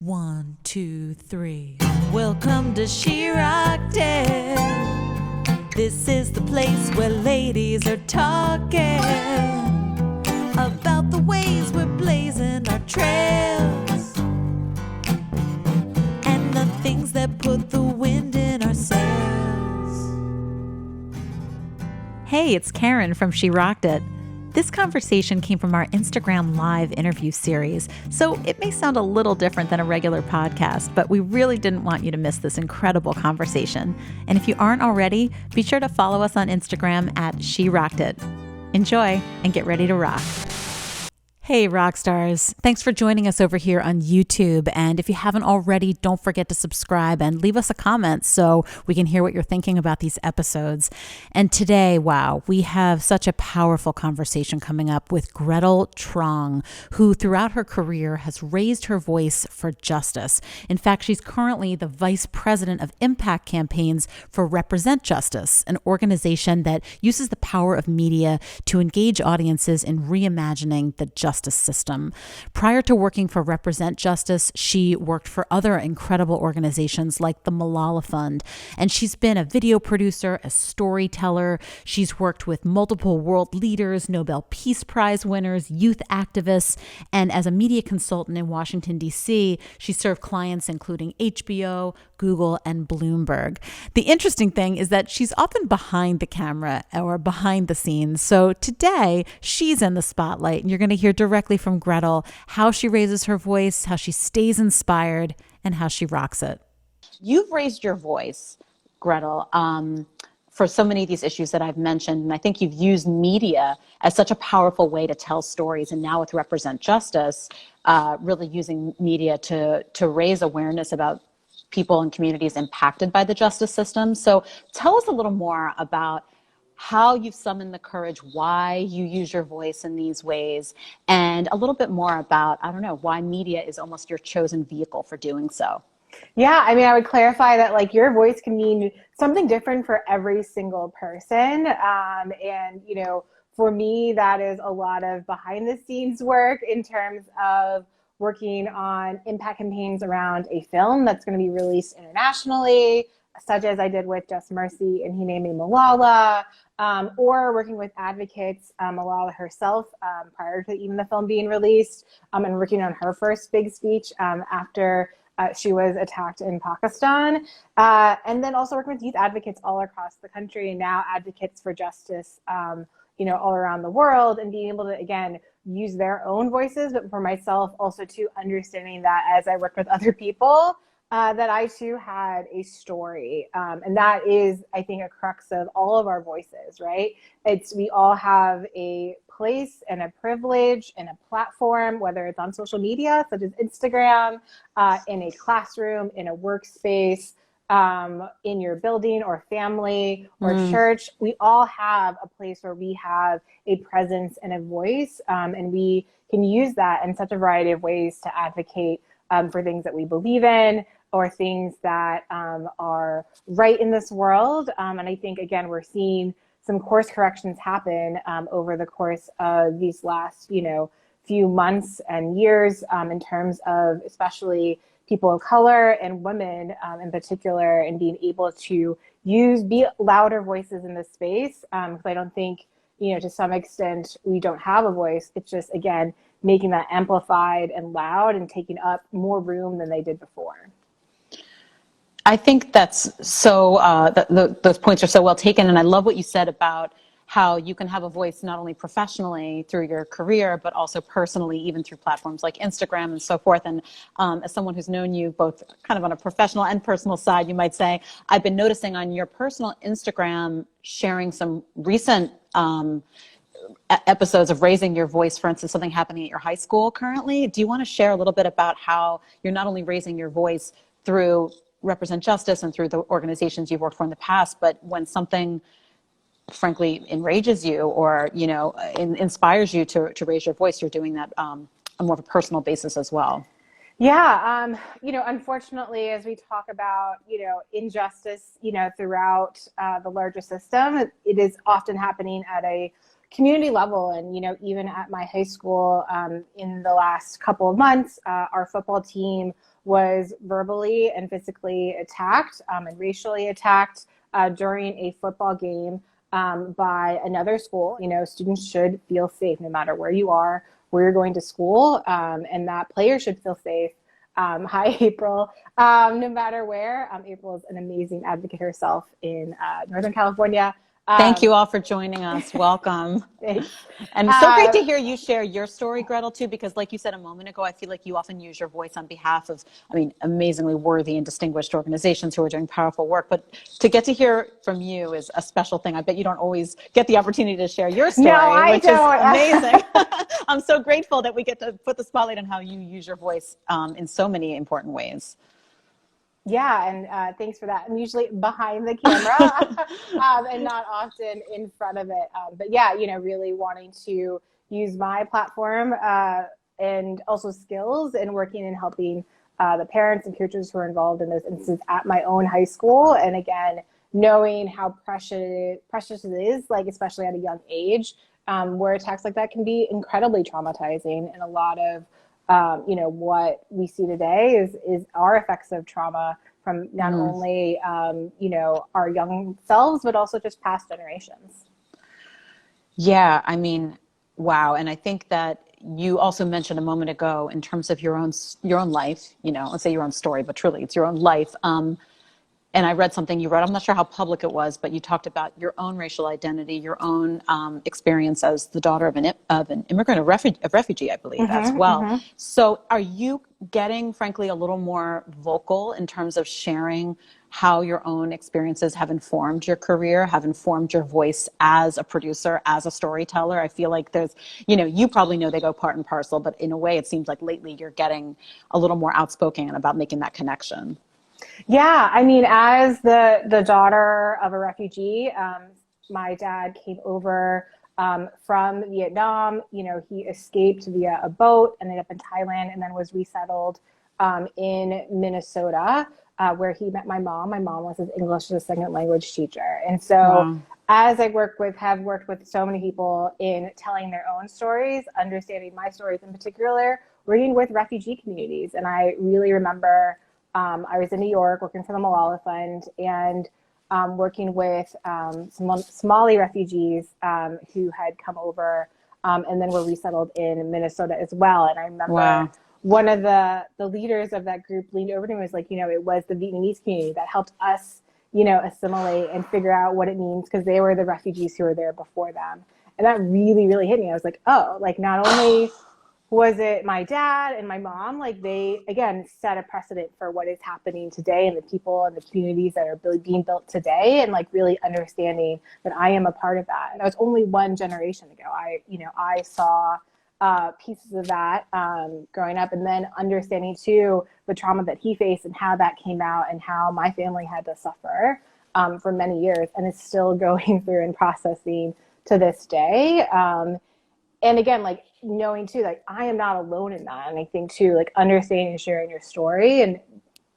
1, 2, 3. Welcome to She Rocked It. This is the place where ladies are talking about the ways we're blazing our trails and the things that put the wind in our sails. Hey, it's Karen from She Rocked It. This conversation came from our Instagram Live interview series, so it may sound a little different than a regular podcast, but we really didn't want you to miss this incredible conversation. And if you aren't already, be sure to follow us on Instagram at She Rocked It. Enjoy and get ready to rock. Hey, rock stars. Thanks for joining us over here on YouTube. And if you haven't already, don't forget to subscribe and leave us a comment so we can hear what you're thinking about these episodes. And today, wow, we have such a powerful conversation coming up with Gretel Truong, who throughout her career has raised her voice for justice. In fact, she's currently the Vice President of Impact Campaigns for Represent Justice, an organization that uses the power of media to engage audiences in reimagining the justice system. Prior to working for Represent Justice, she worked for other incredible organizations like the Malala Fund, and she's been a video producer, a storyteller. She's worked with multiple world leaders, Nobel Peace Prize winners, youth activists, and as a media consultant in Washington, D.C., she served clients including HBO, Google, and Bloomberg. The interesting thing is that she's often behind the camera or behind the scenes. So today, she's in the spotlight, and you're going to hear directly from Gretel how she raises her voice, how she stays inspired, and how she rocks it. You've raised your voice, Gretel, for so many of these issues that I've mentioned. And I think you've used media as such a powerful way to tell stories. And now with Represent Justice, really using media to raise awareness about people and communities impacted by the justice system. So tell us a little more about how you've summoned the courage, why you use your voice in these ways, and a little bit more about, I don't know, why media is almost your chosen vehicle for doing so. Yeah, I mean, I would clarify that like your voice can mean something different for every single person. And, you know, for me, that is a lot of behind the scenes work in terms of working on impact campaigns around a film that's going to be released internationally, such as I did with Just Mercy and He Named Me Malala, or working with advocates, Malala herself, prior to even the film being released, and working on her first big speech after she was attacked in Pakistan. And then also working with youth advocates all across the country, and now advocates for justice, you know, all around the world, and being able to, again, use their own voices, but for myself also to understanding that as I work with other people, that I too had a story. And that is, I think, a crux of all of our voices, right? We all have a place and a privilege and a platform, whether it's on social media, such as Instagram, in a classroom, in a workspace, in your building or family or church. We all have a place where we have a presence and a voice, and we can use that in such a variety of ways to advocate for things that we believe in, or things that are right in this world. And I think, again, we're seeing some course corrections happen over the course of these last, you know, few months and years, in terms of especially people of color and women in particular, and being able to be louder voices in this space. Because I don't think, you know, to some extent we don't have a voice. It's just, again, making that amplified and loud and taking up more room than they did before. I think that's so, those points are so well taken. And I love what you said about how you can have a voice not only professionally through your career, but also personally, even through platforms like Instagram and so forth. And as someone who's known you both kind of on a professional and personal side, you might say, I've been noticing on your personal Instagram sharing some recent episodes of raising your voice, for instance, something happening at your high school currently. Do you want to share a little bit about how you're not only raising your voice through Represent Justice and through the organizations you've worked for in the past, but when something frankly enrages you or, you know, inspires you to raise your voice, you're doing that on more of a personal basis as well? Yeah, you know, unfortunately, as we talk about, you know, injustice, you know, throughout the larger system, it is often happening at a community level. And, you know, even at my high school, in the last couple of months, our football team was verbally and physically attacked and racially attacked during a football game by another school. You know, students should feel safe no matter where you are, where you're going to school, and that players should feel safe. Hi, April. No matter where, April is an amazing advocate herself in Northern California. Thank you all for joining us. Welcome. Thanks. And so great to hear you share your story, Gretel, too, because like you said a moment ago, I feel like you often use your voice on behalf of, I mean, amazingly worthy and distinguished organizations who are doing powerful work. But to get to hear from you is a special thing. I bet you don't always get the opportunity to share your story, which is amazing. I'm so grateful that we get to put the spotlight on how you use your voice in so many important ways. Yeah, and thanks for that. I'm usually behind the camera and not often in front of it. But yeah, you know, really wanting to use my platform and also skills in working and helping the parents and coaches who are involved in those instances at my own high school. And again, knowing how precious it is, like especially at a young age, where attacks like that can be incredibly traumatizing, and a lot of you know, what we see today is our effects of trauma from not only, you know, our young selves, but also just past generations. Yeah, I mean, wow. And I think that you also mentioned a moment ago in terms of your own life, you know, let's say your own story, but truly it's your own life. And I read something you wrote, I'm not sure how public it was, but you talked about your own racial identity, your own experience as the daughter of an immigrant, a refugee, I believe, as well. So are you getting, frankly, a little more vocal in terms of sharing how your own experiences have informed your career, have informed your voice as a producer, as a storyteller? I feel like there's, you know, you probably know they go part and parcel, but in a way it seems like lately you're getting a little more outspoken about making that connection. Yeah, I mean, as the daughter of a refugee, my dad came over from Vietnam. You know, he escaped via a boat, ended up in Thailand, and then was resettled in Minnesota, where he met my mom. My mom was his English as a second language teacher. And so as I have worked with so many people in telling their own stories, understanding my stories in particular, working with refugee communities. And I really remember I was in New York working for the Malala Fund and working with some Somali refugees who had come over and then were resettled in Minnesota as well. And I remember one of the leaders of that group leaned over to me and was like, you know, it was the Vietnamese community that helped us, you know, assimilate and figure out what it means, because they were the refugees who were there before them. And that really, really hit me. I was like, oh, like not only was it my dad and my mom, like they, again, set a precedent for what is happening today and the people and the communities that are being built today, and like really understanding that I am a part of that. And that was only one generation ago. I saw pieces of that growing up, and then understanding too the trauma that he faced and how that came out and how my family had to suffer for many years and is still going through and processing to this day. And again, like knowing too, like I am not alone in that. And I think too, like understanding and sharing your story. And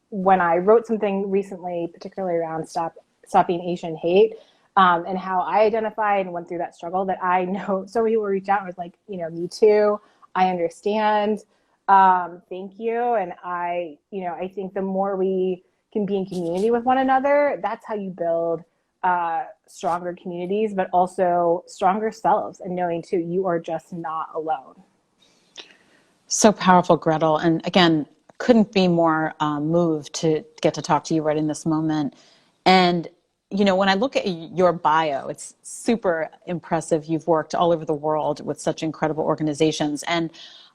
when I wrote something recently, particularly around stopping Asian hate, and how I identified and went through that struggle, that I know so many people reached out and was like, you know, me too, I understand. Thank you. And I think the more we can be in community with one another, that's how you build stronger communities, but also stronger selves, and knowing too, you are just not alone. So powerful, Gretel. And again, couldn't be more moved to get to talk to you right in this moment. And, you know, when I look at your bio, it's super impressive. You've worked all over the world with such incredible organizations. And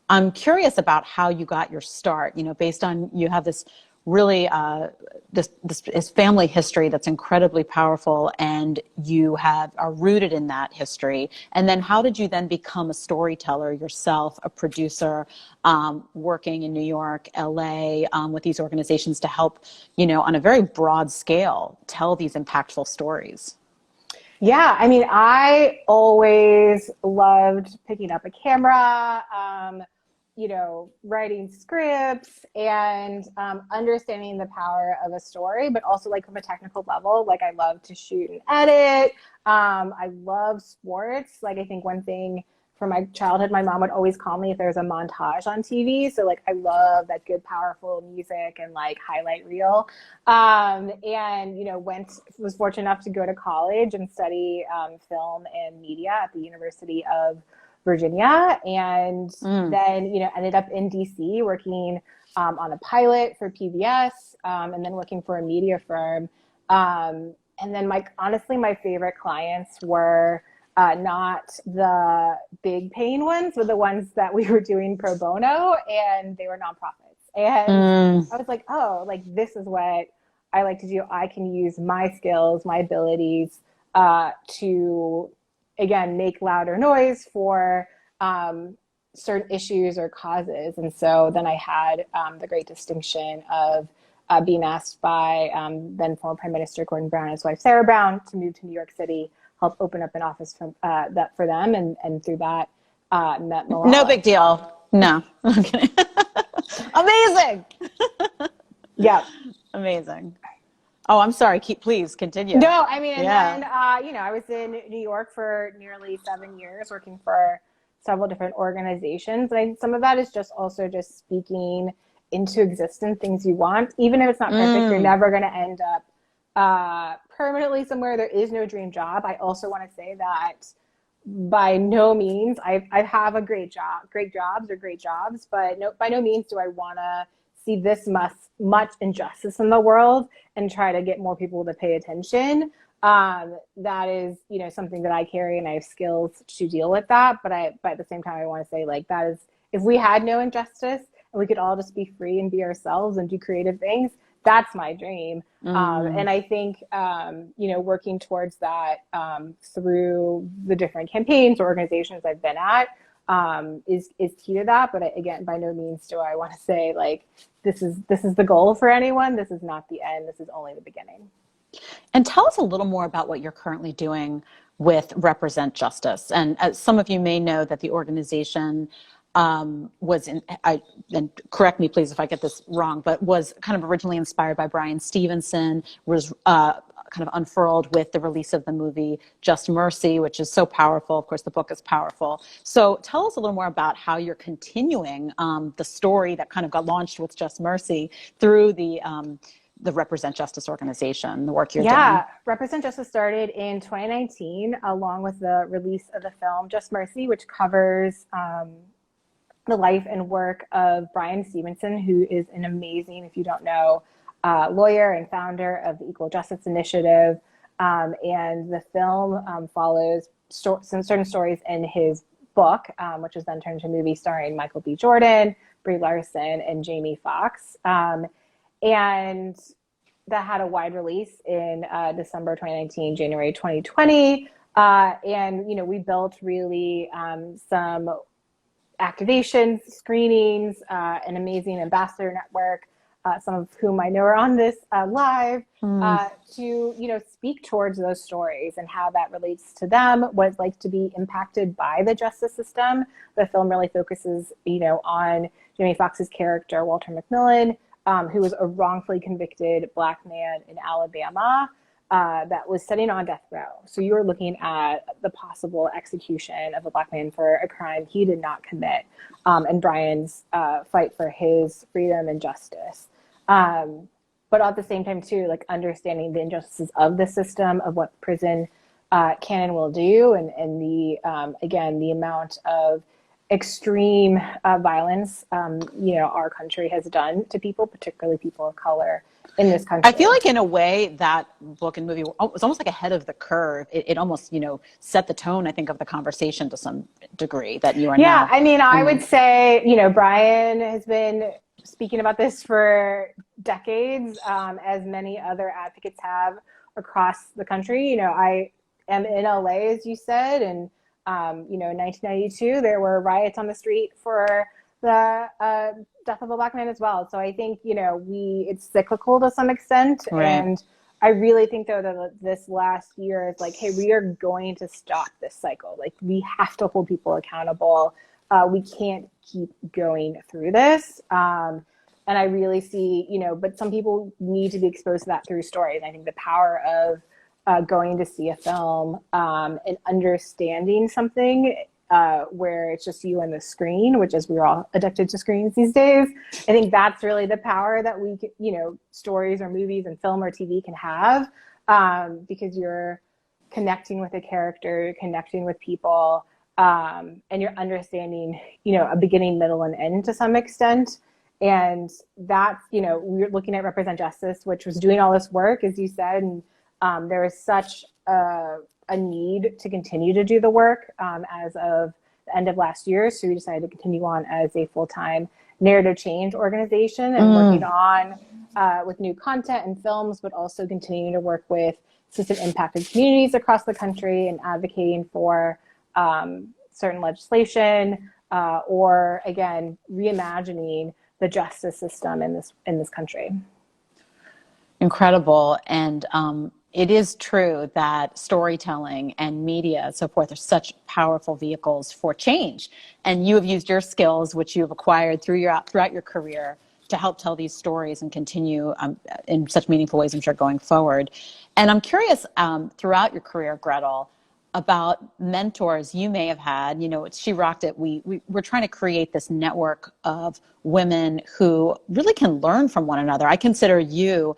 I'm curious about how you got your start, you know, based on, you have this really this family history that's incredibly powerful, and you are rooted in that history. And then how did you then become a storyteller yourself, a producer, working in New York, LA, with these organizations to help, you know, on a very broad scale, tell these impactful stories? Yeah, I mean, I always loved picking up a camera, you know, writing scripts and understanding the power of a story, but also like from a technical level, like I love to shoot and edit. I love sports. Like I think one thing from my childhood, my mom would always call me if there was a montage on TV. So like, I love that good, powerful music and like highlight reel. And, you know, was fortunate enough to go to college and study film and media at the University of Virginia. And then, you know, ended up in DC working on a pilot for PBS, and then working for a media firm. And then honestly, my favorite clients were not the big paying ones, but the ones that we were doing pro bono, and they were nonprofits. And I was like, oh, like this is what I like to do. I can use my skills, my abilities to, again, make louder noise for certain issues or causes. And so then I had the great distinction of being asked by then former Prime Minister Gordon Brown and his wife Sarah Brown to move to New York City, help open up an office for them, and through that met Malala. No big deal. No. Okay. Amazing. Yeah. Amazing. Oh, I'm sorry. Please continue. No, I mean, and then, you know, I was in New York for nearly 7 years working for several different organizations. And some of that is just also just speaking into existence things you want. Even if it's not perfect, you're never going to end up permanently somewhere. There is no dream job. I also want to say that by no means, I have a great jobs, but by no means do I want to see this much injustice in the world and try to get more people to pay attention. That is, you know, something that I carry, and I have skills to deal with that. But at the same time, I want to say, like, that is, if we had no injustice and we could all just be free and be ourselves and do creative things, that's my dream. And I think, you know, working towards that through the different campaigns or organizations I've been at is key to that. But again, by no means do I want to say, like, this is the goal for anyone. This is not the end. This is only the beginning. And tell us a little more about what you're currently doing with Represent Justice. And as some of you may know, that the organization was and correct me please if I get this wrong, but was kind of originally inspired by Bryan Stevenson, was kind of unfurled with the release of the movie Just Mercy, which is so powerful. Of course, the book is powerful. So tell us a little more about how you're continuing the story that kind of got launched with Just Mercy through the Represent Justice organization, the work you're doing. Yeah, Represent Justice started in 2019, along with the release of the film Just Mercy, which covers the life and work of Bryan Stevenson, who is an amazing, if you don't know, lawyer and founder of the Equal Justice Initiative. And the film follows some certain stories in his book, which was then turned into a movie starring Michael B. Jordan, Brie Larson, and Jamie Foxx. And that had a wide release in December 2019, January 2020. And, you know, we built really some activations, screenings, an amazing ambassador network, some of whom I know are on this live, to, you know, speak towards those stories and how that relates to them, what it's like to be impacted by the justice system. The film really focuses, you know, on Jamie Foxx's character, Walter McMillan, who was a wrongfully convicted Black man in Alabama that was sitting on death row. So you were looking at the possible execution of a Black man for a crime he did not commit, and Bryan's fight for his freedom and justice. But at the same time, too, like understanding the injustices of the system, of what prison can and will do, and the, again, the amount of extreme violence, you know, our country has done to people, particularly people of color in this country. I feel like in a way that book and movie was almost like ahead of the curve. It almost, you know, set the tone, I think, of the conversation to some degree that you are now. Yeah, I mean, I would say, you know, Bryan has been speaking about this for decades, as many other advocates have across the country. You know, I am in LA, as you said, and you know, in 1992, there were riots on the street for the death of a Black man as well. So I think, you know, it's cyclical to some extent. Right. And I really think, though, that this last year is like, hey, we are going to stop this cycle. Like, we have to hold people accountable. We can't keep going through this. And I really see, you know, but some people need to be exposed to that through stories. And I think the power of going to see a film and understanding something where it's just you and the screen, which is we're all addicted to screens these days. I think that's really the power that we, stories or movies and film or TV can have, because you're connecting with a character, you're connecting with people, and you're understanding, a beginning, middle, and end to some extent. And that's, we're looking at Represent Justice, which was doing all this work, as you said, and there is such a need to continue to do the work as of the end of last year. So we decided to continue on as a full-time narrative change organization and working on with new content and films, but also continuing to work with system impacted communities across the country and advocating for certain legislation or, again, reimagining the justice system in this country. Incredible. And it is true that storytelling and media and so forth are such powerful vehicles for change. And you have used your skills, which you have acquired throughout your career, to help tell these stories and continue in such meaningful ways, I'm sure, going forward. And I'm curious, throughout your career, Gretel, about mentors you may have had. She Rocked It. We're trying to create this network of women who really can learn from one another. I consider you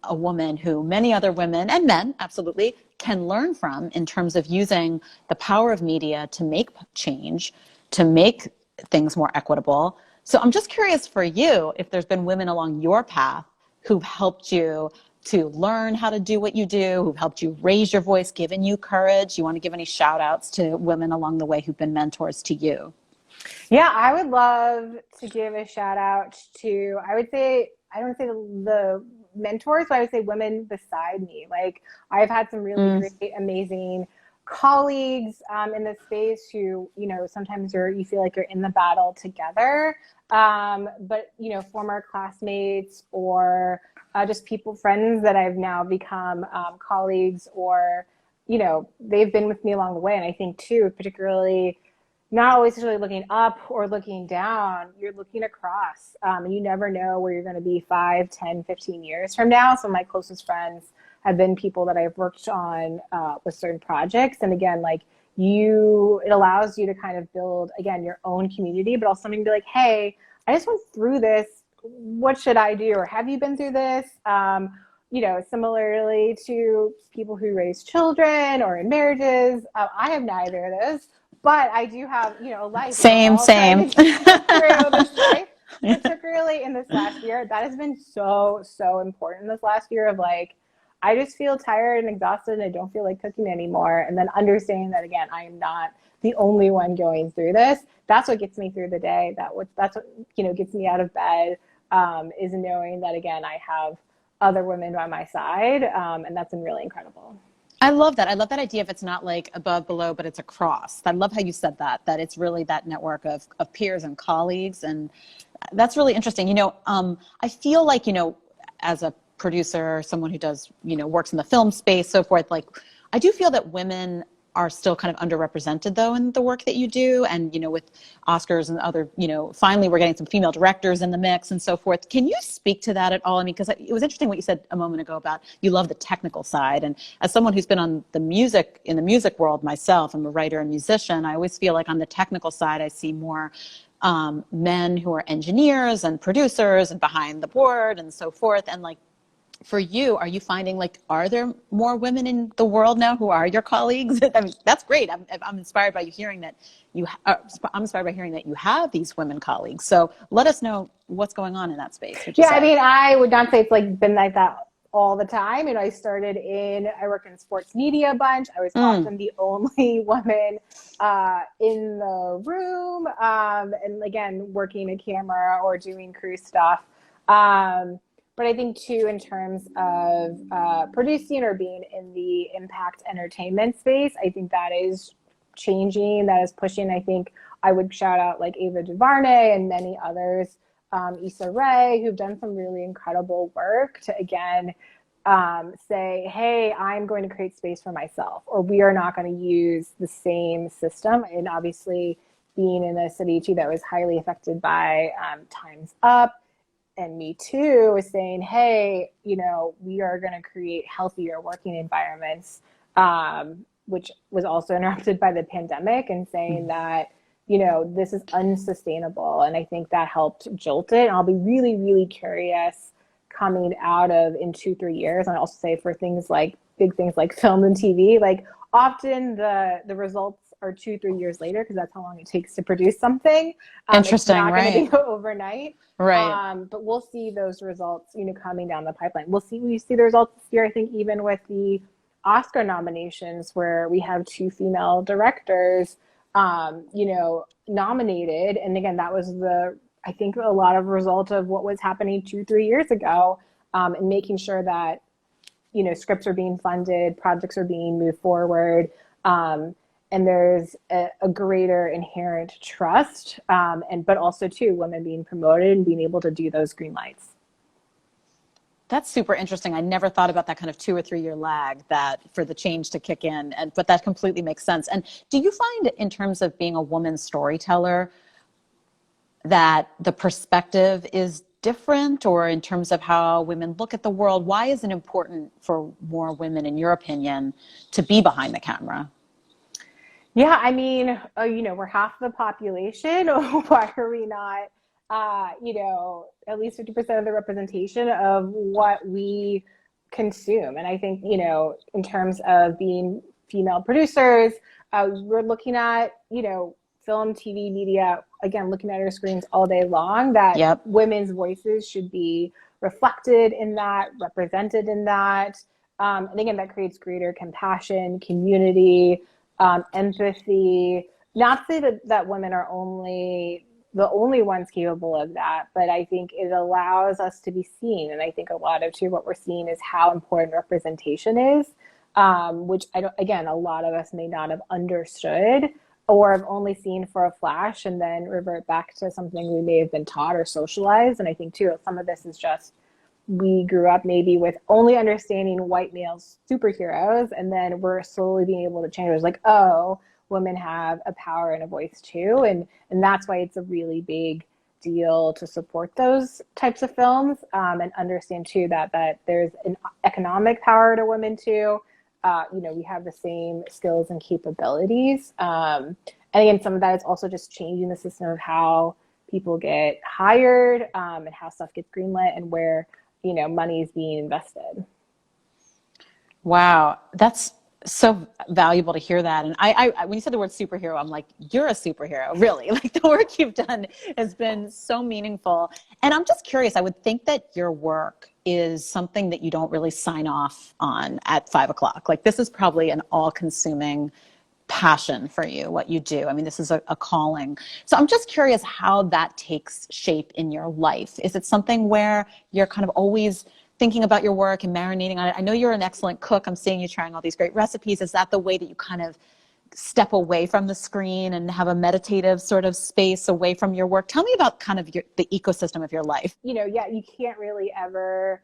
a woman who many other women and men absolutely can learn from in terms of using the power of media to make change, to make things more equitable. So I'm just curious for you if there's been women along your path who've helped you to learn how to do what you do, who've helped you raise your voice, given you courage. You want to give any shout outs to women along the way who've been mentors to you? Yeah, I would love to give a shout out to, I don't say the mentors, but I would say women beside me. Like, I've had some really great, amazing colleagues in this space who, sometimes you feel like you're in the battle together. But, former classmates or just friends that I've now become colleagues, or, they've been with me along the way. And I think too, particularly, not always necessarily looking up or looking down, you're looking across. And you never know where you're going to be 5, 10, 15 years from now. So my closest friends have been people that I've worked on with certain projects. And again, it allows you to kind of build, again, your own community, but also something to be like, hey, I just went through this. What should I do? Or have you been through this? Similarly to people who raise children or in marriages. I have neither of those. But I do have, a life. Same. Trying to get through this life, particularly in this last year. That has been so, so important this last year of I just feel tired and exhausted and I don't feel like cooking anymore. And then understanding that, again, I am not the only one going through this. That's what gets me through the day. That's what, gets me out of bed, is knowing that, again, I have other women by my side. And that's been really incredible. I love that. I love that idea of it's not like above, below, but it's across. I love how you said that it's really that network of peers and colleagues. And that's really interesting. I feel like, as a producer, someone who does, works in the film space, so forth, I do feel that women are still kind of underrepresented though in the work that you do. And, with Oscars and other, finally we're getting some female directors in the mix and so forth. Can you speak to that at all? I mean, because it was interesting what you said a moment ago about you love the technical side. And as someone who's been in the music world myself, I'm a writer and musician. I always feel like on the technical side, I see more men who are engineers and producers and behind the board and so forth. And for you, are you finding are there more women in the world now who are your colleagues? I mean, that's great. I'm inspired by you hearing that I'm inspired by hearing that you have these women colleagues. So let us know what's going on in that space. Yeah, I mean, I would not say it's been like that all the time. I worked in sports media a bunch. I was often the only woman in the room, and again, working a camera or doing crew stuff. But I think too, in terms of producing or being in the impact entertainment space, I think that is changing, that is pushing. I think I would shout out Ava DuVernay and many others, Issa Rae, who've done some really incredible work to, again, say, hey, I'm going to create space for myself, or we are not going to use the same system. And obviously being in a city too that was highly affected by Time's Up, and Me Too, is saying, hey, we are going to create healthier working environments which was also interrupted by the pandemic, and saying that, you know, this is unsustainable. And I think that helped jolt it. And I'll be really, really curious coming out of in 2-3 years. And I also say for things like big things like film and TV, like often the results are 2-3 years later, because that's how long it takes to produce something. Interesting, it's not right? going to be overnight, right? But we'll see those results, you know, coming down the pipeline. We see the results this year. I think even with the Oscar nominations, where we have 2 female directors, you know, nominated, and again, that was I think a lot of result of what was happening 2-3 years ago, and making sure that, you know, scripts are being funded, projects are being moved forward. And there's a greater inherent trust, but also too, women being promoted and being able to do those green lights. That's super interesting. I never thought about that kind of 2 or 3 year lag that for the change to kick in, but that completely makes sense. And do you find, in terms of being a woman storyteller, that the perspective is different, or in terms of how women look at the world? Why is it important for more women, in your opinion, to be behind the camera? Yeah, I mean, you know, we're half the population. Why are we not, you know, at least 50% of the representation of what we consume? And I think, you know, in terms of being female producers, we're looking at, you know, film, TV, media, again, looking at our screens all day long, that women's voices should be reflected in that, represented in that. And again, that creates greater compassion, community, empathy. Not to say that women are the only ones capable of that, but I think it allows us to be seen. And I think a lot of what we're seeing is how important representation is, which again, a lot of us may not have understood, or have only seen for a flash and then revert back to something we may have been taught or socialized. And I think too, some of this is just, we grew up maybe with only understanding white male superheroes, and then we're slowly being able to change. It's like, oh, women have a power and a voice too. And that's why it's a really big deal to support those types of films, and understand too that there's an economic power to women too. You know, we have the same skills and capabilities. And again, some of that is also just changing the system of how people get hired, and how stuff gets greenlit, and where, you know, money is being invested. Wow, that's so valuable to hear that. And I when you said the word superhero, I'm like, you're a superhero, really. Like, the work you've done has been so meaningful. And I'm just curious, I would think that your work is something that you don't really sign off on at 5 o'clock. Like, this is probably an all-consuming passion for you, what you do. I mean, this is a calling. So I'm just curious how that takes shape in your life. Is it something where you're kind of always thinking about your work and marinating on it? I know you're an excellent cook. I'm seeing you trying all these great recipes. Is that the way that you kind of step away from the screen and have a meditative sort of space away from your work? Tell me about kind of the ecosystem of your life. You know, yeah, you can't really ever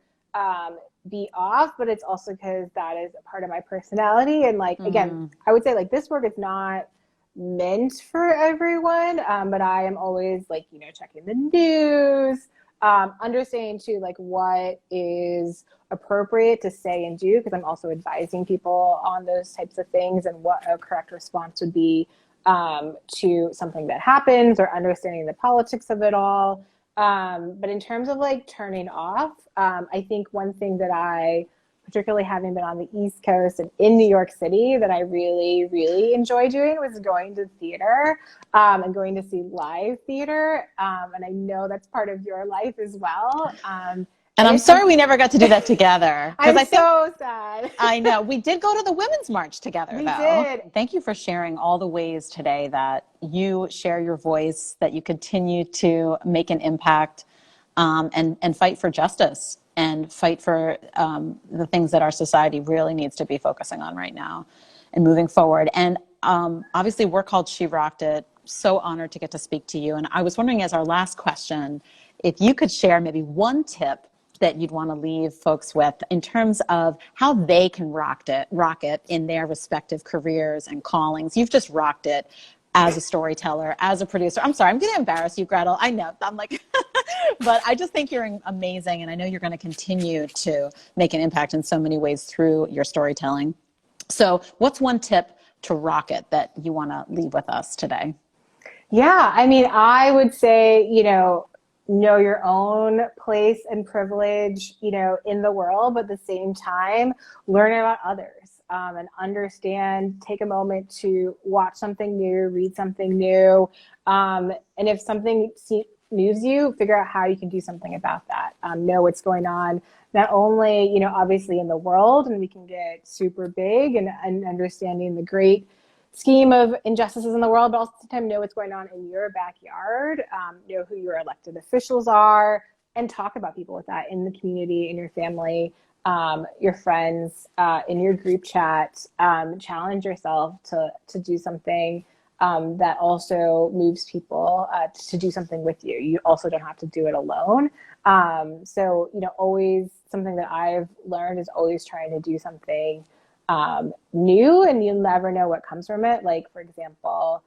be off, but it's also because that is a part of my personality. And like, again, I would say like this work is not meant for everyone, but I am always like, you know, checking the news, understanding too, like what is appropriate to say and do, because I'm also advising people on those types of things and what a correct response would be to something that happens, or understanding the politics of it all. But in terms of like turning off, I think one thing that I, particularly having been on the East Coast and in New York City, that I really, really enjoy doing was going to theater, and going to see live theater. And I know that's part of your life as well. And I'm sorry we never got to do that together. I'm so sad. I know. We did go to the Women's March together, We though. did. Thank you for sharing all the ways today that you share your voice, that you continue to make an impact, and fight for justice, and fight for the things that our society really needs to be focusing on right now and moving forward. And obviously, we're called She Rocked It. So honored to get to speak to you. And I was wondering, as our last question, if you could share maybe one tip that you'd want to leave folks with in terms of how they can rock it in their respective careers and callings. You've just rocked it as a storyteller, as a producer. I'm sorry, I'm going to embarrass you, Gretel. I know. I'm like, but I just think you're amazing. And I know you're going to continue to make an impact in so many ways through your storytelling. So what's one tip to ROCKED that you want to leave with us today? Yeah, I mean, I would say, know your own place and privilege, in the world, but at the same time, learn about others, and understand, take a moment to watch something new, read something new. And if something moves you, figure out how you can do something about that. Know what's going on, not only, obviously in the world, and we can get super big and understanding the great scheme of injustices in the world, but also sometimes know what's going on in your backyard, know who your elected officials are, and talk about people with that in the community, in your family, your friends, in your group chat. Challenge yourself to do something that also moves people to do something with you. You also don't have to do it alone. So, always something that I've learned is always trying to do something new, and you'll never know what comes from it. Like, for example,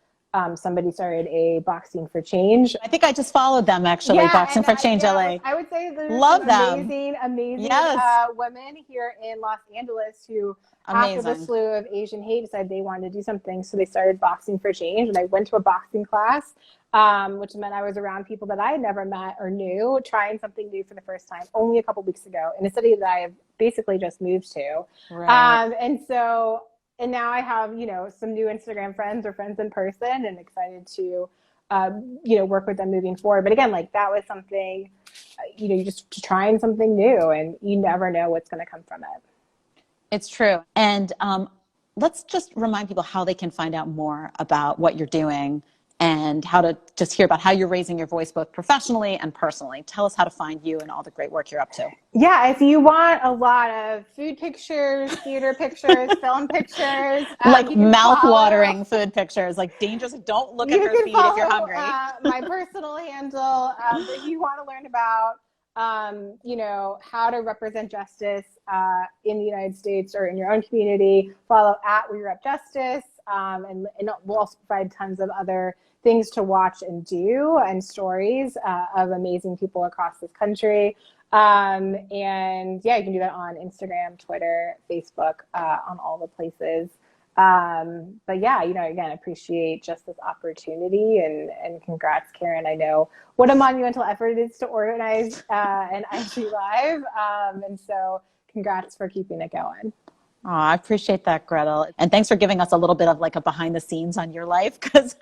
somebody started a Boxing for Change. I think I just followed them, actually. Yeah, Boxing for Change LA. I would say there's Love some them. amazing Yes. women here in Los Angeles who, Amazing. after the slew of Asian hate, decided they wanted to do something. So they started Boxing for Change, and I went to a boxing class, which meant I was around people that I had never met or knew, trying something new for the first time only a couple weeks ago in a city that I have basically just moved to. Right. And now I have, some new Instagram friends or friends in person, and excited to, work with them moving forward. But again, like, that was something, you're just trying something new, and you never know what's going to come from it. It's true. And let's just remind people how they can find out more about what you're doing, and how to just hear about how you're raising your voice both professionally and personally. Tell us how to find you and all the great work you're up to. Yeah, if you want a lot of food pictures, theater pictures, film pictures. Like mouth-watering food pictures, like dangerous. Don't look at her feed if you're hungry. My personal handle. If you want to learn about, how to represent justice in the United States or in your own community, follow @WeRepJustice. And we'll also provide tons of other things to watch and do, and stories of amazing people across this country. And yeah, you can do that on Instagram, Twitter, Facebook, on all the places. But yeah, again, appreciate just this opportunity, and congrats, Karen. I know what a monumental effort it is to organize an IG Live. And so congrats for keeping it going. Oh, I appreciate that, Gretel. And thanks for giving us a little bit of like a behind the scenes on your life, because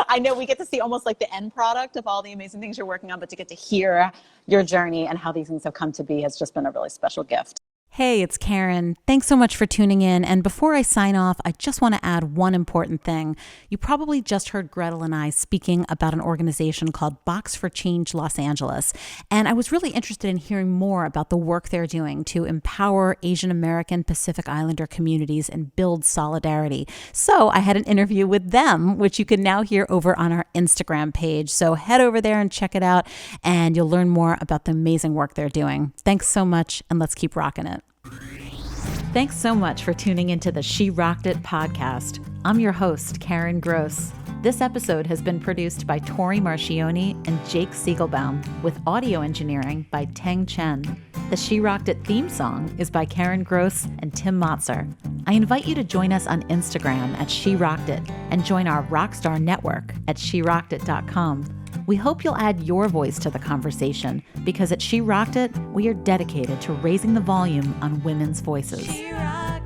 I know we get to see almost like the end product of all the amazing things you're working on, but to get to hear your journey and how these things have come to be has just been a really special gift. Hey, it's Karen. Thanks so much for tuning in. And before I sign off, I just want to add one important thing. You probably just heard Gretel and I speaking about an organization called Box for Change Los Angeles. And I was really interested in hearing more about the work they're doing to empower Asian American Pacific Islander communities and build solidarity. So I had an interview with them, which you can now hear over on our Instagram page. So head over there and check it out, and you'll learn more about the amazing work they're doing. Thanks so much, and let's keep rocking it. Thanks so much for tuning into the She Rocked It podcast. I'm your host, Karen Gross. This episode has been produced by Tori Marchioni and Jake Siegelbaum, with audio engineering by Teng Chen. The She Rocked It theme song is by Karen Gross and Tim Motzer. I invite you to join us on Instagram at She Rocked It, and join our Rockstar Network at SheRockedIt.com. We hope you'll add your voice to the conversation, because at She Rocked It, we are dedicated to raising the volume on women's voices. She rocked